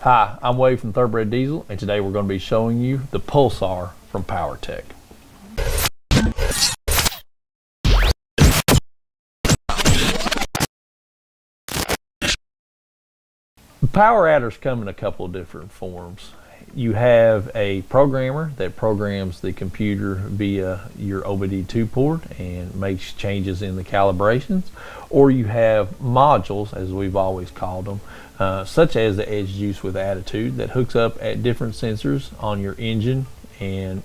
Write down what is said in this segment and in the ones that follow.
Hi, I'm Wade from Thoroughbred Diesel, and today we're going to be showing you the Pulsar from PowerTech. Power adders come in a couple of different forms. You have a programmer that programs the computer via your OBD2 port and makes changes in the calibrations, or you have modules, as we've always called them, such as the Edge Juice with Attitude, that hooks up at different sensors on your engine, and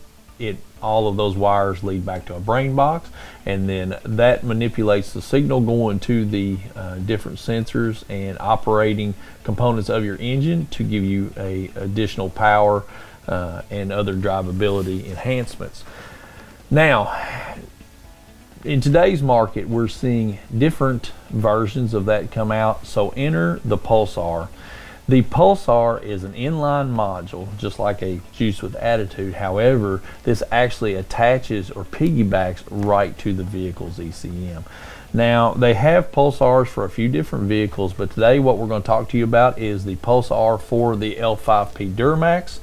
all of those wires lead back to a brain box, and then that manipulates the signal going to the different sensors and operating components of your engine to give you additional power and other drivability enhancements. Now, in today's market, we're seeing different versions of that come out. So enter the Pulsar. The Pulsar is an inline module, just like a Juice with Attitude. However, this actually attaches or piggybacks right to the vehicle's ECM. Now, they have Pulsars for a few different vehicles, but today what we're going to talk to you about is the Pulsar for the L5P Duramax.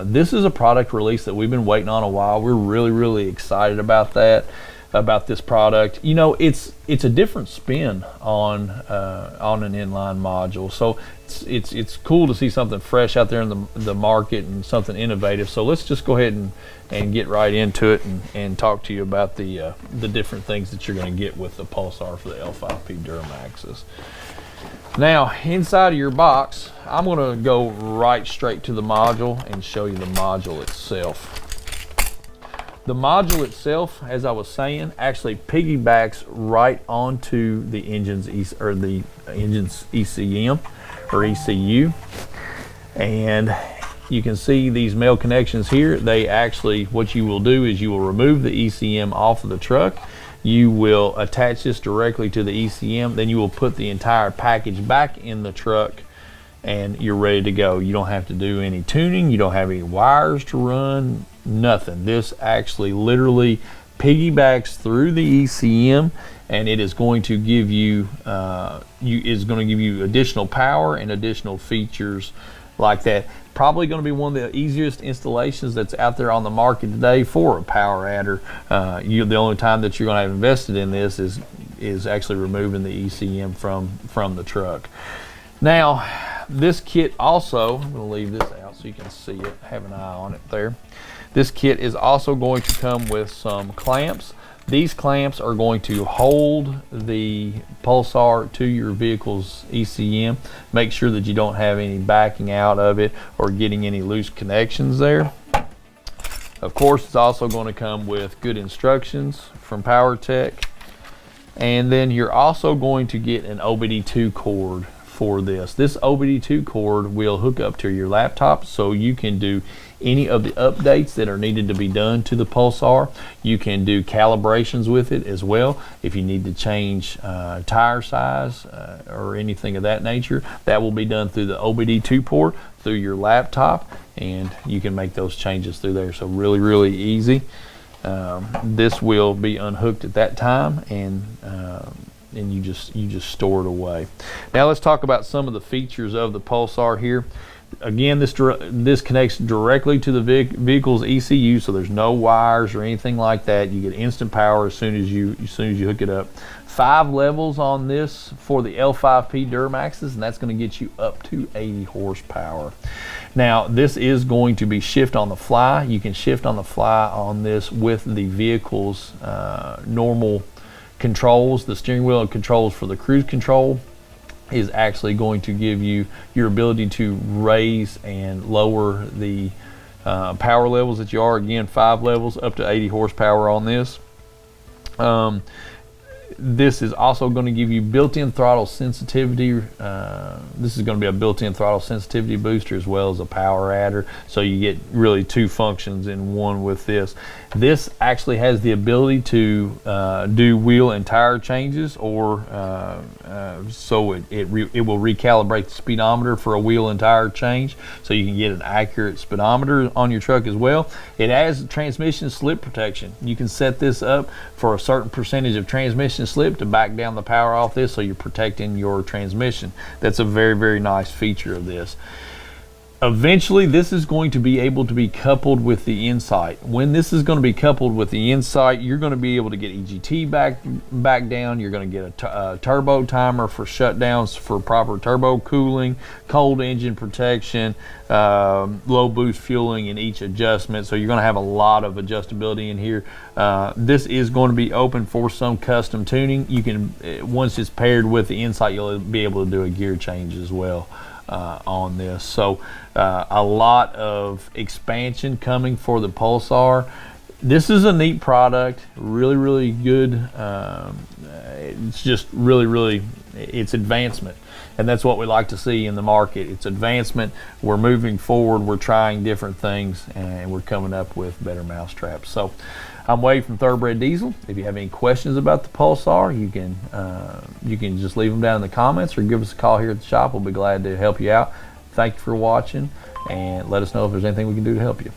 This is a product release that we've been waiting on a while. We're really excited about this product. You know, it's a different spin on an inline module, so it's cool to see something fresh out there in the market and something innovative. So let's just go ahead and get right into it and talk to you about the different things that you're going to get with the Pulsar for the L5P Duramaxes. Now, inside of your box, I'm going to go right straight to the module and show you the module itself. The module itself, as I was saying, actually piggybacks right onto the engine's ECM or ECU, and you can see these male connections here. They actually, what you will do is you will remove the ECM off of the truck. You will attach this directly to the ECM. Then you will put the entire package back in the truck, and you're ready to go. You don't have to do any tuning. You don't have any wires to run. Nothing. This actually literally piggybacks through the ECM, and it is going to give you additional power and additional features like that. Probably going to be one of the easiest installations that's out there on the market today for a power adder. The only time that you're going to have invested in this is actually removing the ECM from the truck. Now, this kit also, I'm going to leave this out so you can see it, have an eye on it there. This kit is also going to come with some clamps. These clamps are going to hold the Pulsar to your vehicle's ECM. Make sure that you don't have any backing out of it or getting any loose connections there. Of course, it's also going to come with good instructions from PowerTech. And then you're also going to get an OBD2 cord for this. This OBD2 cord will hook up to your laptop, so you can do any of the updates that are needed to be done to the Pulsar. You can do calibrations with it as well. If you need to change tire size or anything of that nature, that will be done through the OBD2 port through your laptop, and you can make those changes through there. So really easy. This will be unhooked at that time, and you just store it away. Now let's talk about some of the features of the Pulsar here. Again, this connects directly to the vehicle's ECU, so there's no wires or anything like that. You get instant power as soon as you hook it up. 5 levels on this for the L5P Duramaxes, and that's going to get you up to 80 horsepower. Now, this is going to be shift on the fly. You can shift on the fly on this with the vehicle's normal controls. The steering wheel controls for the cruise control is actually going to give you your ability to raise and lower the power levels that you are. Again, 5 levels up to 80 horsepower on this. This is also going to give you built-in throttle sensitivity. This is going to be a built-in throttle sensitivity booster as well as a power adder, so you get really 2 functions in one with this. This actually has the ability to do wheel and tire changes, or so it will recalibrate the speedometer for a wheel and tire change, so you can get an accurate speedometer on your truck as well. It has transmission slip protection. You can set this up for a certain percentage of transmission slip to back down the power off this, so you're protecting your transmission. That's a very nice feature of this. Eventually, this is going to be able to be coupled with the Insight. When this is going to be coupled with the Insight, you're going to be able to get EGT back down. You're going to get a turbo timer for shutdowns for proper turbo cooling, cold engine protection, low boost fueling in each adjustment. So you're going to have a lot of adjustability in here. This is going to be open for some custom tuning. You can, once it's paired with the Insight, you'll be able to do a gear change as well. On this, so a lot of expansion coming for the Pulsar. This is a neat product, really good. It's just really it's advancement, and that's what we like to see in the market. It's advancement. We're moving forward, we're trying different things, and we're coming up with better mousetraps. So I'm Wade from Thoroughbred Diesel. If you have any questions about the Pulsar, you can just leave them down in the comments or give us a call here at the shop. We'll be glad to help you out. Thank you for watching, and let us know if there's anything we can do to help you.